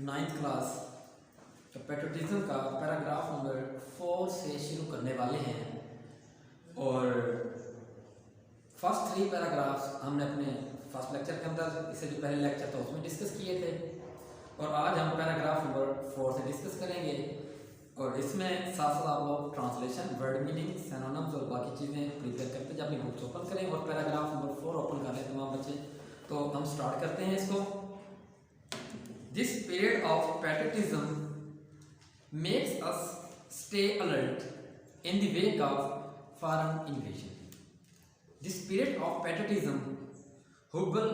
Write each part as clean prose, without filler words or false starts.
Ninth class patriotism का paragraph number 4 से शुरू करने वाले हैं। और फर्स्ट 3 पैराग्राफ्स हमने अपने फर्स्ट लेक्चर के अंदर, इससे जो पहले लेक्चर था उसमें डिस्कस किए थे, और आज हम पैराग्राफ नंबर 4 से डिस्कस करेंगे। और इसमें साथ साथ आप लोग ट्रांसलेशन, वर्ड मीनिंग, सिनोनिम्स और बाकी चीज़ें प्रिपेयर करते जब अपनी बुक्स ओपन करें और पैराग्राफ नंबर 4 ओपन कर लें तमाम बच्चे। तो हम स्टार्ट करते हैं इसको। This period of patriotism makes us stay alert in the wake of foreign invasion. This period of patriotism, हुब्बल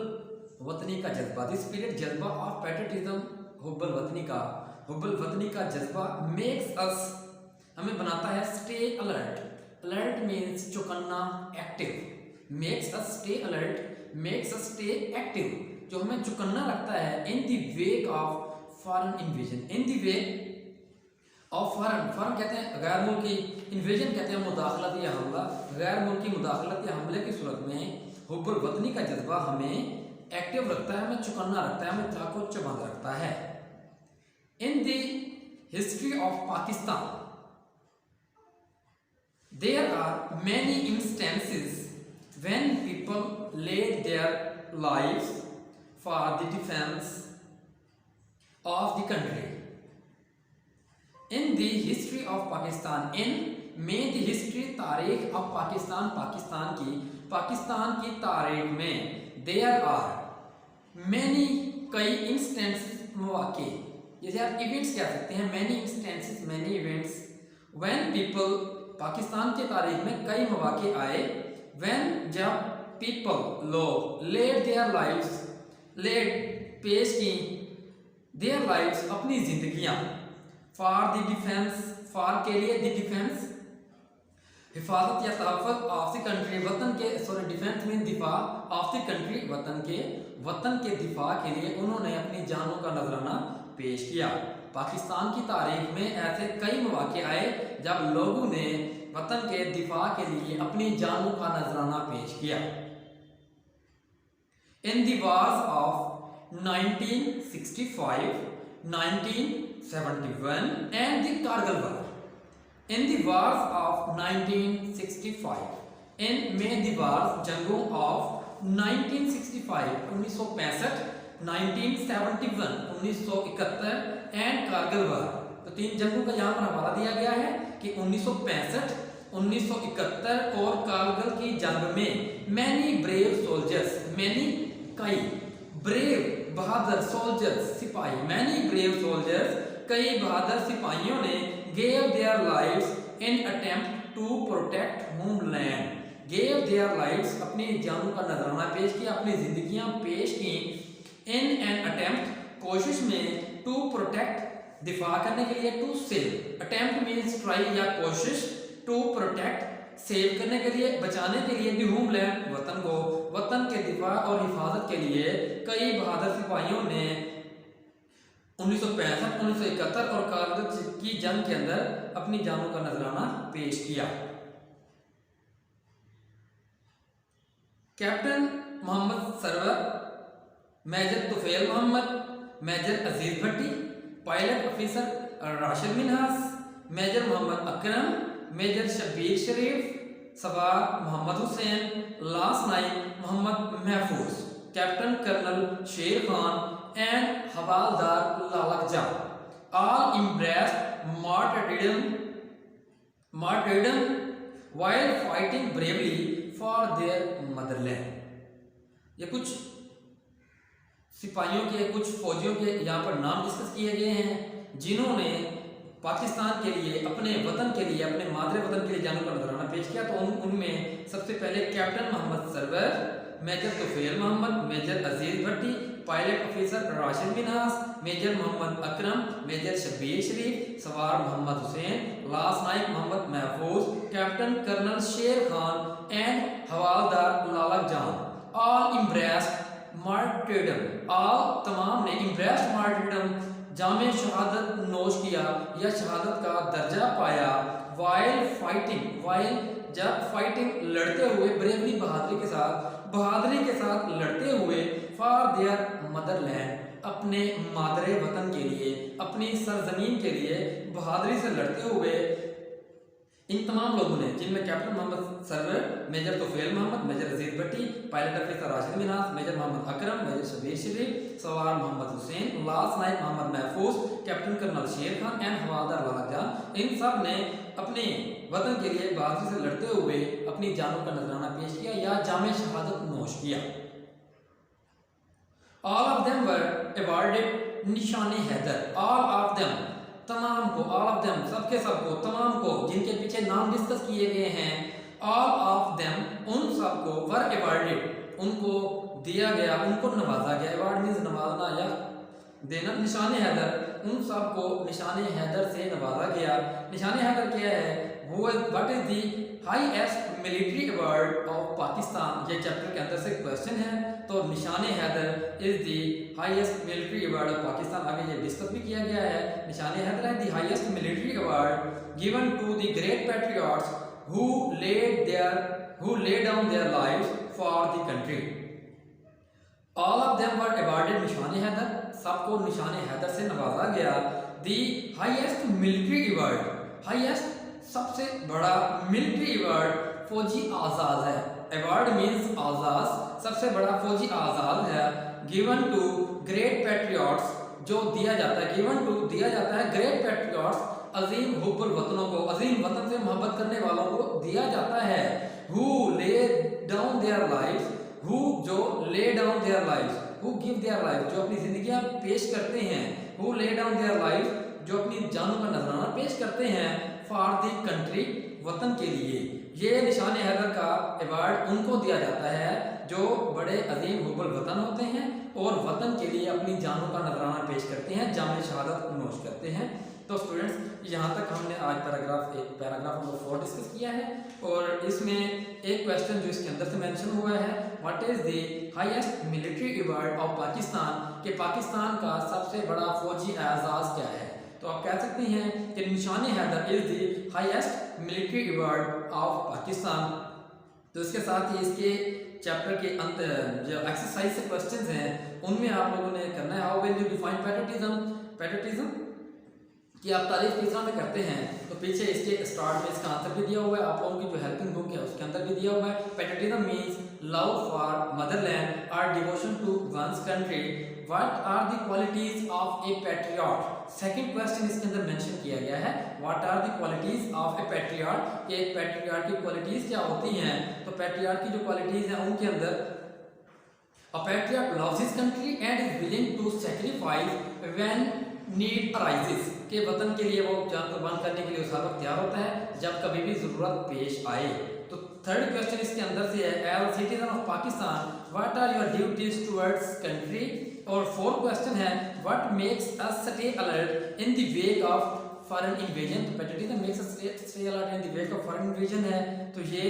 वतनी का जज्बा, this period जज्बा of patriotism, हुब्बल वतनी का जज्बा makes us, हमें बनाता है stay alert. Alert means चौकन्ना, active. Makes us stay alert, makes us stay active, जो हमें चौकन्ना रखता है in the wake of foreign invasion. In the wake और फॉरन कहते हैं गैर मुल्की, इन्वेजन कहते हैं मुदाखलत या हमला। गैर मुल्की मुदाखलत या हमले की सूरत में हुब्बुल वतनी का जज्बा हमें एक्टिव रखता है, हमें चौकन्ना रखता है, हमें चाको चबंद रखता है। In the history of Pakistan there are many instances when people laid their lives for the defence of the country. In the history of Pakistan, in में दी हिस्ट्री तारीख ऑफ पाकिस्तान, पाकिस्तान की तारीख में देयर आर मैनी, कई इंस्टेंसेस, मौके, जैसे आप events कह सकते हैं, many instances, many events, when people, Pakistan की तारीख में कई मौके आए, व्हेन, जब, पीपल, लोग, लेड देयर लाइव्स, लेड, पेश की, देयर लाइव्स, अपनी जिंदगियां, फॉर द डिफेंस, फॉर के लिए, द डिफेंस, हिफाजत या तहफ़्फ़ुज़, ऑफ द कंट्री, वतन के, सॉरी डिफेंस मीन दिफा, ऑफ द कंट्री, वतन के दिफा के लिए उन्होंने अपनी जानों का नजराना पेश किया। पाकिस्तान की तारीख में ऐसे कई मौके आए जब लोगों ने वतन के दिफा के लिए अपनी जानों का नजराना पेश किया। In the wars of 1965, 1971 and the Kargil War. In the wars of 1965, in में the wars, जंगों of 1965, 1965, 1971, 1971 and Kargil War, तो 3 जंगों का यहाँ पर हवाला दिया गया है कि 1965, 1971 और कारगिल की जंग में मैनी ब्रेव सोल्जर्स, मैनी कई, ब्रेव बहादुर, सोल्जर्स सिपाही, मैनी ब्रेव सोल्जर्स, कई बहादुर सिपाहियों ने gave their lives in attempt to protect homeland, gave their lives, अपनी जानों का नजराना पेश किया, अपनी जिंदगियां पेश की, इन एन अटेम्प्ट, कोशिश में, टू प्रोटेक्ट, दिफा करने के लिए, to save, attempt means try या कोशिश, टू प्रोटेक्ट, सेव करने के लिए, बचाने के लिए, दी होमलैंड, वतन को, वतन के दिफा और हिफाजत के लिए कई बहादुर सिपाहियों ने 1965, 1971 और कारगिल की जंग के अंदर अपनी जानों का नजराना पेश किया। Captain Mohammad Sarwar, major Tufail Mohammad, major Aziz Bhatti, pilot officer Rashid Minhas, major Mohammad Akram, major Shabbir Sharif, सवार Mohammad Hussain, last Naik Mohammad Mahfuz, captain colonel Sher Khan and havildar Lalak Jan, all embraced martyrdom while fighting bravely for their motherland। ये कुछ सिपाहियों के, कुछ फौजियों के यहाँ पर नाम डिस्कस किए गए हैं जिन्होंने पाकिस्तान के लिए, अपने वतन के लिए, अपने मादरे वतन के लिए जानों का नजराना पेश किया। तो उनमें सबसे पहले captain Mohammad Sarwar, major Tufail Mohammad, major Aziz Bhatti, pilot officer Rashid Minhas, major Mohammad Akram, major Shabbir Sharif, सवार Mohammad Hussain, last Naik Mohammad Mahfuz, captain colonel Sher Khan and havildar लालक जान, ऑल इम्ब्रेस्ड मार्टिरडम, ऑल तमाम ने, इम्ब्रेस्ड मार्टिरडम, जामे शहादत नोश किया या शहादत का दर्जा पाया, वाइल फाइटिंग, वाइल जब, फाइटिंग लड़ते हुए, ब्रेवली बहादुरी के साथ लड़ते हुए, फॉर देयर मदरलैंड, अपने मादरे वतन के लिए, अपनी सरजमीन के लिए बहादुरी से लड़ते हुए इन तमाम लोगों ने, जिनमें captain Mohammad Sarwar, major Tufail Mohammad, major Aziz Bhatti, pilot officer Rashid Minhas, major Mohammad Akram, major Shabbir Sharif, सवार Mohammad Hussain, lance Naik Mohammad Mahfuz, captain colonel Sher Khan and havildar लाला जान, इन सब ने अपने वतन के लिए बहादुरी से लड़ते हुए अपनी जानों का नजराना पेश किया या जामे शहादत नोश किया। All of them were awarded निशाने हैदर। All of them, तमाम को, all of them, सबके सबको, तमाम को, जिनके पीछे नाम डिस्कस किए गए हैं, all of them, उन सबको were awarded, उनको दिया गया, उनको नवाजा गया। award मीन्स नवाजना या देना। निशाने हैदर, उन सबको निशाने हैदर से नवाजा गया। निशाने हैदर क्या है? What is the highest military award of Pakistan, ये चैप्टर के अंदर से क्वेश्चन है। तो Nishane Haider is the highest military award of Pakistan, आगे ये डिस्कस भी किया गया है। निशाने हैदर है the highest military award given to the great patriots who laid down their lives for the country. All of them were awarded निशाने हैदर, सबको निशाने हैदर से नवाजा गया। दी हाईएस्ट मिलिट्री अवार्ड, हाईएस्ट सबसे बड़ा मिलिट्री अवार्ड फौजी आजाद है। अवार्ड मीन्स आजाद, सबसे बड़ा फौजी आजाद है। गिवन टू ग्रेट पैट्रियट्स, जो दिया जाता है, गिवन टू दिया जाता है ग्रेट पैट्रियट्स, अजीम हुब्बुल वतनों को, अजीम वतन से मोहब्बत करने वालों को दिया जाता है। Who lay down their life, who जो lay down their life, who give their life, जो अपनी जिंदगियां पेश करते हैं। Who lay down their life, जो अपनी जानों का नजराना पेश करते हैं। फॉर द कंट्री, वतन के लिए। ये निशाने हैदर का अवार्ड उनको दिया जाता है जो बड़े अजीम हुब्बुल वतन होते हैं और वतन के लिए अपनी जानों का नजराना पेश करते हैं, जामे शहादत नोश करते हैं। तो स्टूडेंट्स, यहाँ तक हमने आज पैराग्राफ नंबर 4 डिस्कस किया है और इसमें एक क्वेश्चन जो इसके अंदर से मेंशन हुआ है, what is the highest military award of Pakistan, कि पाकिस्तान का सबसे बड़ा फौजी एजाज क्या है। तो आप कह सकते हैं कि Nishane Haider is the highest military award of Pakistan. तो इसके साथ ही इसके चैप्टर के अंत जो एक्सरसाइज से क्वेश्चंस हैं उनमें आप लोगों ने करना है, how will you define patriotism. Patriotism कि आप तारीफ किस तरह में करते हैं, तो पीछे इसके स्टार्ट में इसका आंसर भी दिया हुआ है, आप लोगों की जो हेल्पिंग बुक है उसके अंदर भी दिया हुआ है। Patriotism means love for motherland और devotion to one's country. What are the qualities of a patriot, second question इसके अंदर मेंशन किया गया है, what are the qualities of a patriot, एक पैट्रियट की क्वालिटीज क्या होती हैं। तो पैट्रियट की जो क्वालिटीज हैं उनके अंदर a patriot loves his country and is willing to sacrifice when need arises, के वतन के लिए वो जान कुर्बान करने के लिए उस वक्त तैयार होता है जब कभी भी जरूरत पेश आए। तो थर्ड क्वेश्चन इसके अंदर से है, as citizen of Pakistan what are your duties towards country. और फोर्थ क्वेश्चन है, what makes us stay alert in the wake of foreign invasion. तो patriotism makes us stay alert in the wake of foreign invasion है। तो ये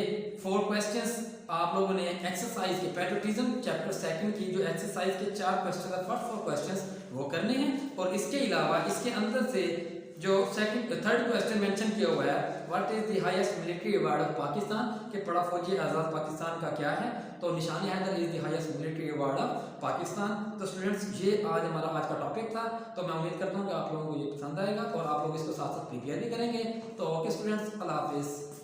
4 questions आप लोगों ने exercise के पैट्रियटिज्म चैप्टर 2 की जो एक्सरसाइज के 4 क्वेश्चन है, फर्स्ट 4 क्वेश्चंस वो करने हैं। और इसके अलावा इसके अंदर से जो थर्ड क्वेश्चन मेंशन किया हुआ है, what is the highest military award of Pakistan, के बड़ा फौजी आजाद पाकिस्तान का क्या है। तो Nishane Haider is the highest military award of Pakistan. तो स्टूडेंट्स, ये आज हमारा आज का टॉपिक था। तो मैं उम्मीद करता हूँ कि आप लोगों को ये पसंद आएगा और आप लोग इसको साथ साथ प्रिपेयर भी करेंगे। तो ओके स्टूडेंट्स, अल्लाह हाफिज़।